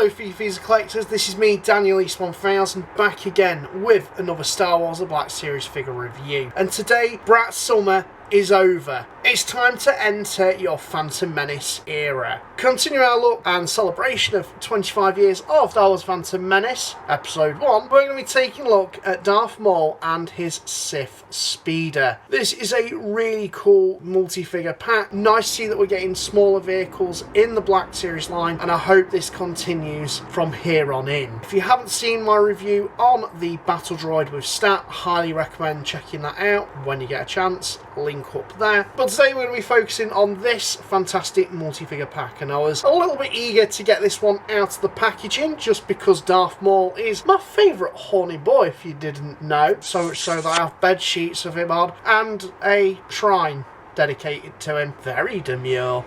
Hello Figgies collectors, this is me, Daniel East 1000, back again with another Star Wars The Black Series figure review. And today, Brat Summer is over. It's time to enter your Phantom Menace era. Continue our look and celebration of 25 years of Star Wars Phantom Menace, Episode 1, we're going to be taking a look at Darth Maul and his Sith Speeder. This is a really cool multi-figure pack. Nice to see that we're getting smaller vehicles in the Black Series line, and I hope this continues from here on in. If you haven't seen my review on the Battle Droid with Stat, highly recommend checking that out when you get a chance. Link up there. But today we're going to be focusing on this fantastic multi-figure pack, and I was a little bit eager to get this one out of the packaging just because Darth Maul is my favourite horny boy, if you didn't know. So much so that I have bed sheets of him on and a shrine dedicated to him. Very demure.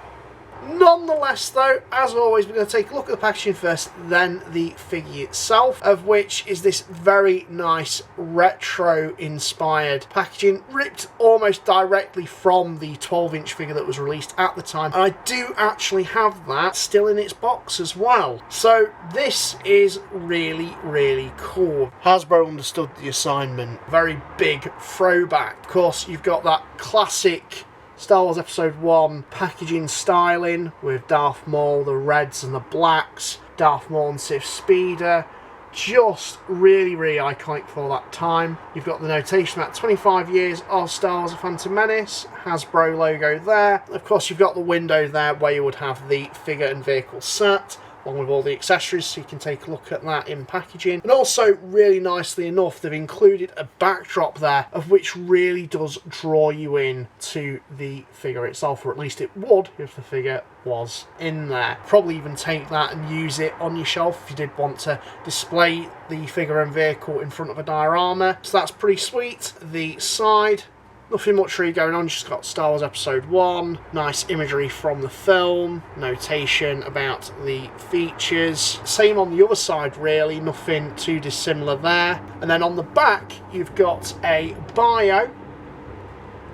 Nonetheless though, as always, we're going to take a look at the packaging first, then the figure itself, of which is this very nice retro inspired packaging, ripped almost directly from the 12-inch figure that was released at the time, and I do actually have that still in its box as well. So this is really, really cool. Hasbro understood the assignment. Very big throwback. Of course, you've got that classic Star Wars Episode 1 packaging styling with Darth Maul, the reds and the blacks, Darth Maul and Sith Speeder. Just really, really iconic for that time. You've got the notation about 25 years of Star Wars: The Phantom Menace, Hasbro logo there. Of course, you've got the window there where you would have the figure and vehicle set, along with all the accessories, so you can take a look at that in packaging. And also, really nicely enough, they've included a backdrop there, of which really does draw you in to the figure itself, or at least it would if the figure was in there. Probably even take that and use it on your shelf if you did want to display the figure and vehicle in front of a diorama. So that's pretty sweet. The side, nothing much really going on, just got Star Wars Episode 1, nice imagery from the film, notation about the features. Same on the other side really, nothing too dissimilar there. And then on the back you've got a bio,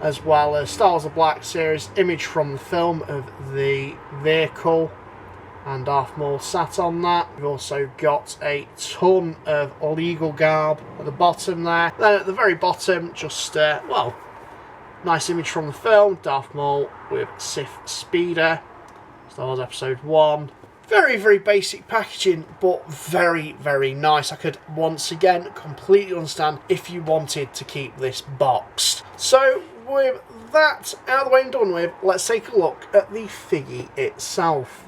as well as Star Wars The Black Series, image from the film of the vehicle, and Darth Maul sat on that. We've also got a ton of legal garb at the bottom there. Then at the very bottom, just, well, nice image from the film, Darth Maul with Sith Speeder, Star Wars Episode 1. Very, very basic packaging, but very, very nice. I could, once again, completely understand if you wanted to keep this boxed. So, with that out of the way and done with, let's take a look at the figgy itself.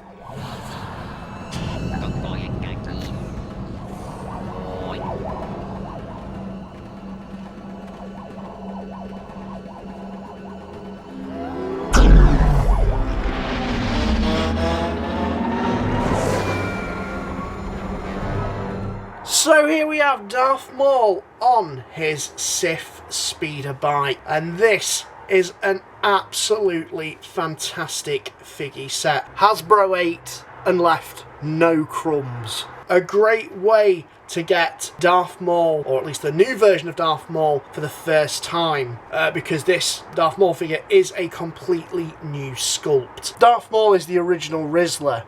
So here we have Darth Maul on his Sith Speeder bike, and this is an absolutely fantastic figgy set. Hasbro ate and left no crumbs. A great way to get Darth Maul, or at least the new version of Darth Maul, for the first time, because this Darth Maul figure is a completely new sculpt. Darth Maul is the original Rizzler.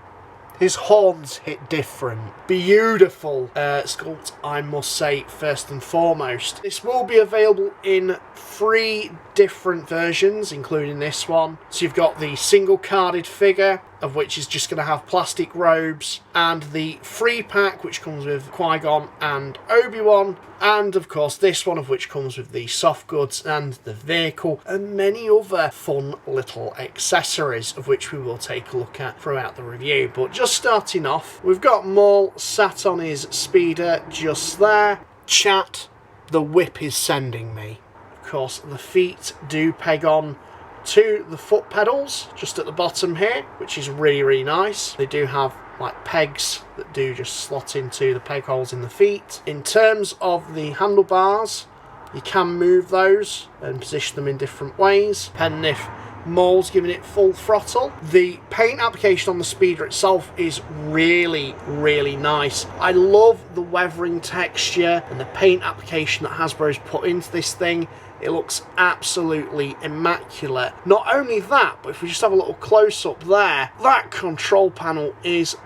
His horns hit different. Beautiful sculpt, I must say, first and foremost. This will be available in 3 different versions, including this one. So you've got the single carded figure, of which is just going to have plastic robes, and the free pack, which comes with Qui-Gon and Obi-Wan, and of course this one, of which comes with the soft goods and the vehicle, and many other fun little accessories, of which we will take a look at throughout the review. But just starting off, we've got Maul sat on his speeder just there. Chat, the whip is sending me. Of course, the feet do peg on to the foot pedals just at the bottom here, which is really, really nice. They do have like pegs that do just slot into the peg holes in the feet. In terms of the handlebars, you can move those and position them in different ways, depending if Maul's giving it full throttle. The paint application on the speeder itself is really, really nice. I love the weathering texture and the paint application that Hasbro's put into this thing. It looks absolutely immaculate. Not only that, but if we just have a little close-up there, that control panel is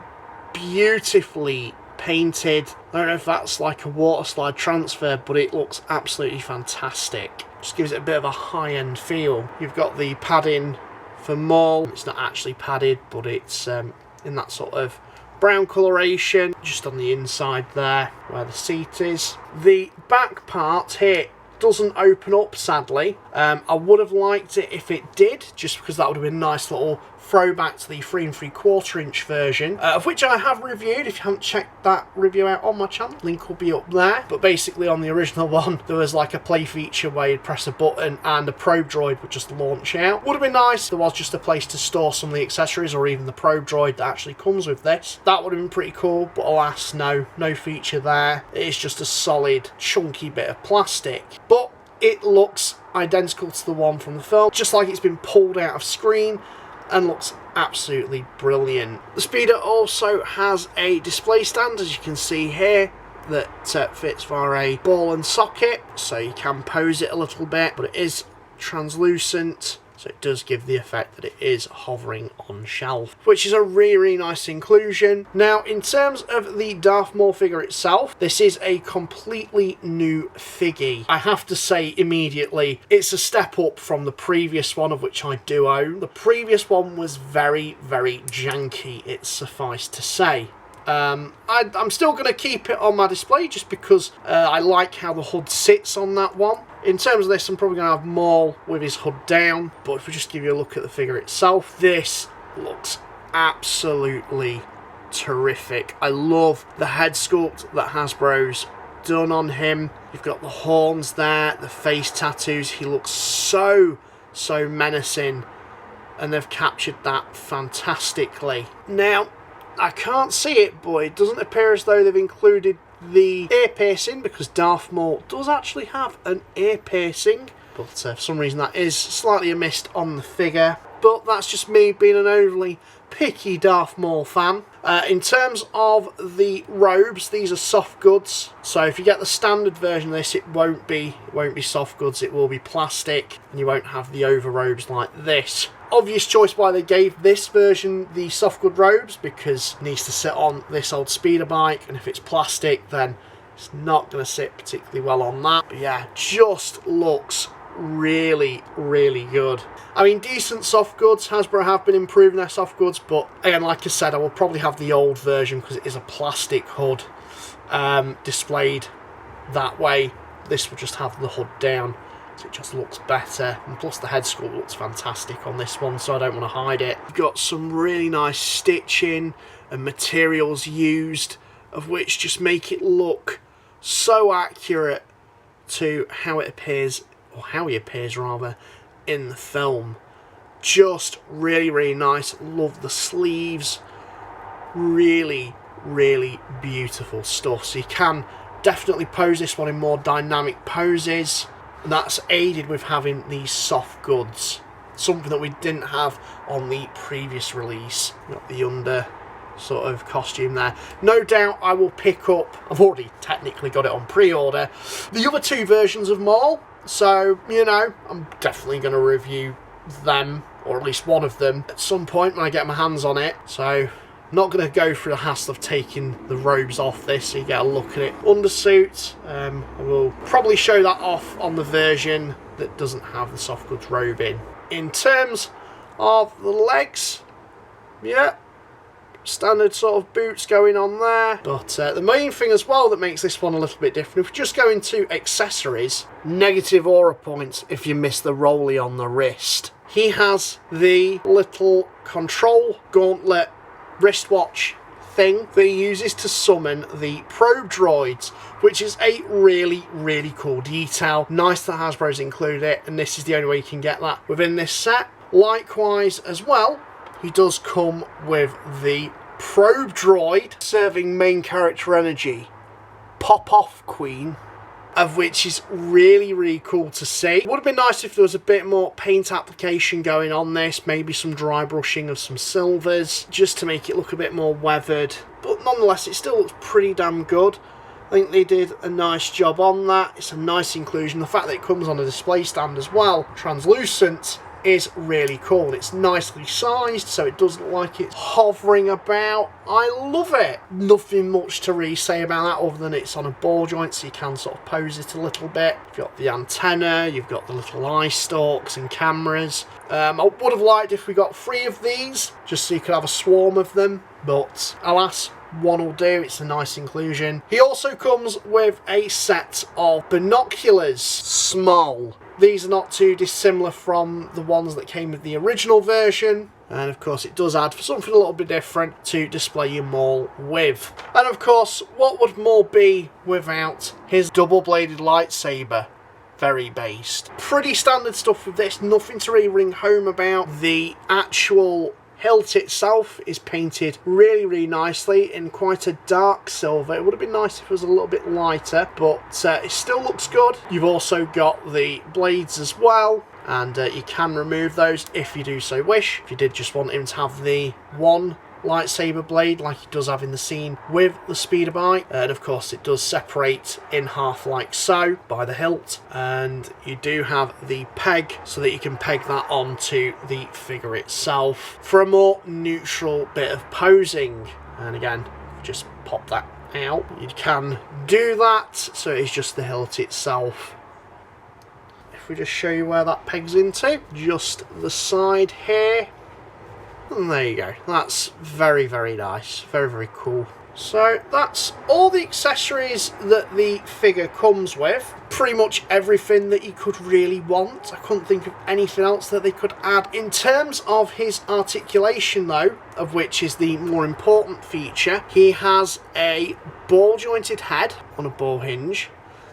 beautifully painted. I don't know if that's like a water slide transfer, but it looks absolutely fantastic. Just gives it a bit of a high-end feel. You've got the padding for Maul. It's not actually padded, but it's in that sort of brown coloration, just on the inside there where the seat is. The back part here doesn't open up, sadly. I would have liked it if it did, just because that would have been a nice little throwback to the 3 3/4 inch version, of which I have reviewed. If you haven't checked that review out on my channel, link will be up there. But basically on the original one, there was like a play feature where you'd press a button and a probe droid would just launch out. Would have been nice if there was just a place to store some of the accessories, or even the probe droid that actually comes with this. That would have been pretty cool, but alas, no feature there. It is just a solid, chunky bit of plastic. But it looks identical to the one from the film, just like it's been pulled out of screen, and looks absolutely brilliant. The Speeder also has a display stand, as you can see here, that fits via a ball and socket, so you can pose it a little bit, but it is translucent, so it does give the effect that it is hovering on shelf, which is a really nice inclusion. Now, in terms of the Darth Maul figure itself, this is a completely new figgy. I have to say immediately, it's a step up from the previous one, of which I do own. The previous one was very, very janky, it's suffice to say. I'm still going to keep it on my display just because I like how the hood sits on that one. In terms of this, I'm probably going to have Maul with his hood down, but if we just give you a look at the figure itself, this looks absolutely terrific. I love the head sculpt that Hasbro's done on him. You've got the horns there, the face tattoos. He looks so menacing, and they've captured that fantastically. Now, I can't see it, but it doesn't appear as though they've included the ear piercing, because Darth Maul does actually have an ear piercing, but for some reason that is slightly missed on the figure. But that's just me being an overly picky Darth Maul fan. In terms of the robes, these are soft goods, so if you get the standard version of this, it won't be soft goods, it will be plastic, and you won't have the over robes like this. Obvious choice why they gave this version the soft good robes, because it needs to sit on this old speeder bike, and if it's plastic then it's not going to sit particularly well on that. But yeah, just looks really good. I mean, decent soft goods. Hasbro have been improving their soft goods, but again, like I said, I will probably have the old version because it is a plastic hood displayed that way. This will just have the hood down, so it just looks better, and plus the head sculpt looks fantastic on this one, so I don't want to hide it. You've got some really nice stitching and materials used, of which just make it look so accurate to how it appears, or how he appears rather, in the film. Just really nice. Love the sleeves. Really beautiful stuff. So you can definitely pose this one in more dynamic poses, and that's aided with having these soft goods, something that we didn't have on the previous release. Got the under sort of costume there. No doubt I will pick up, I've already technically got it on pre-order, the other two versions of Maul, so you know, I'm definitely going to review them, or at least one of them, at some point when I get my hands on it. So not going to go through the hassle of taking the robes off this, so you get a look at it. Undersuit, I will probably show that off on the version that doesn't have the soft goods robe in. In terms of the legs, yeah, standard sort of boots going on there. But the main thing as well that makes this one a little bit different, if we just go into accessories, negative aura points if you miss the rollie on the wrist. He has the little control gauntlet wristwatch thing that he uses to summon the probe droids, which is a really cool detail. Nice that Hasbro's included it, and this is the only way you can get that within this set. Likewise as well, he does come with the probe droid serving main character energy, Pop-Off Queen, of which is really cool to see. It would have been nice if there was a bit more paint application going on this, maybe some dry brushing of some silvers, just to make it look a bit more weathered. But nonetheless, it still looks pretty damn good. I think they did a nice job on that. It's a nice inclusion. The fact that it comes on a display stand as well, translucent, is really cool. It's nicely sized, so it doesn't look like it's hovering about. I love it. Nothing much to really say about that other than it's on a ball joint, so you can sort of pose it a little bit. You've got the antenna, you've got the little eye stalks and cameras. I would have liked if we got 3 of these, just so you could have a swarm of them, but alas, 1 will do. It's a nice inclusion. He also comes with a set of binoculars, small. These are not too dissimilar from the ones that came with the original version. And of course it does add something a little bit different to display your Maul with. And of course, what would Maul be without his double-bladed lightsaber? Very based. Pretty standard stuff with this, nothing to really ring home about. The actual hilt itself is painted really, really nicely in quite a dark silver. It would have been nice if it was a little bit lighter, but it still looks good. You've also got the blades as well, and you can remove those if you do so wish. If you did just want him to have the one lightsaber blade like he does have in the scene with the speeder bike, and of course it does separate in half like so by the hilt, and you do have the peg so that you can peg that onto the figure itself for a more neutral bit of posing. And again, just pop that out, you can do that, so it's just the hilt itself. If we just show you where that pegs into, just the side here. And there you go. That's very, very nice. Very, very cool. So that's all the accessories that the figure comes with. Pretty much everything that you could really want. I couldn't think of anything else that they could add. In terms of his articulation though, of which is the more important feature, he has a ball jointed head on a ball hinge.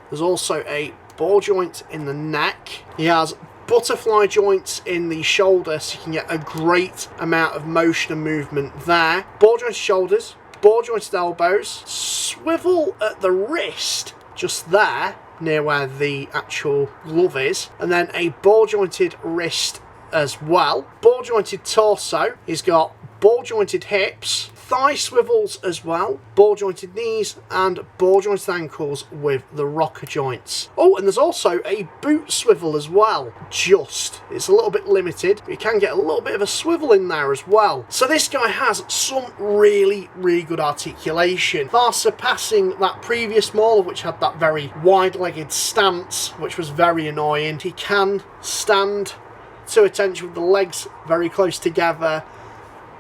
There's also a ball joint in the neck. He has butterfly joints in the shoulder, so you can get a great amount of motion and movement there. Ball jointed shoulders, ball jointed elbows, swivel at the wrist, just there, near where the actual glove is, and then a ball jointed wrist as well. Ball jointed torso, he's got ball jointed hips, thigh swivels as well, ball jointed knees, and ball jointed ankles with the rocker joints. Oh, and there's also a boot swivel as well. It's a little bit limited, but you can get a little bit of a swivel in there as well. So this guy has some really, really good articulation, far surpassing that previous Maul, which had that very wide-legged stance, which was very annoying. He can stand to attention with the legs very close together.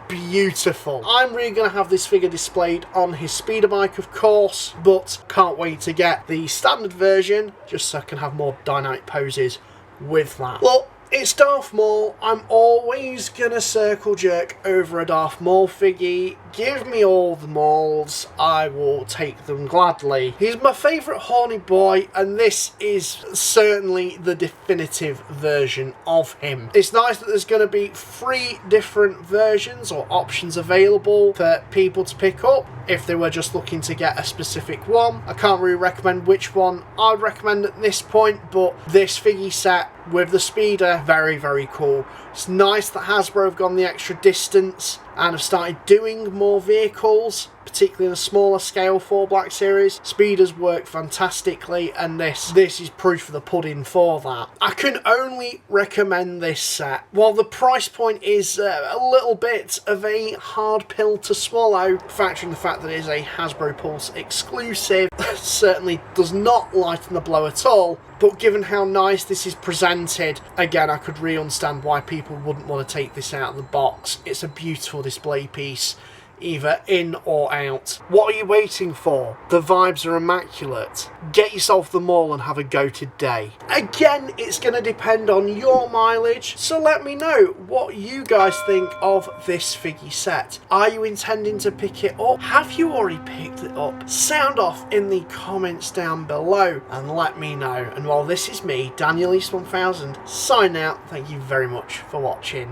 Beautiful. I'm really going to have this figure displayed on his speeder bike, of course, but can't wait to get the standard version just so I can have more dynamic poses with that. Look, it's Darth Maul. I'm always going to circle jerk over a Darth Maul figure. Give me all the Mauls, I will take them gladly. He's my favourite horny boy, and this is certainly the definitive version of him. It's nice that there's going to be 3 different versions or options available for people to pick up if they were just looking to get a specific one. I can't really recommend which one I'd recommend at this point, but this figure set with the speeder, very, very cool. It's nice that Hasbro have gone the extra distance and have started doing more vehicles, particularly in a smaller scale for Black Series. Speeders work fantastically, and this is proof of the pudding for that. I can only recommend this set. While the price point is a little bit of a hard pill to swallow, factoring the fact that it is a Hasbro Pulse exclusive, certainly does not lighten the blow at all. But given how nice this is presented, again, I could really understand why people wouldn't want to take this out of the box. It's a beautiful display piece, either in or out. What are you waiting for? The vibes are immaculate. Get yourself the Maul and have a goated day. Again, it's going to depend on your mileage, so let me know what you guys think of this figure set. Are you intending to pick it up? Have you already picked it up? Sound off in the comments down below and let me know. And while this is me, Daniel East 1000, signing out. Thank you very much for watching.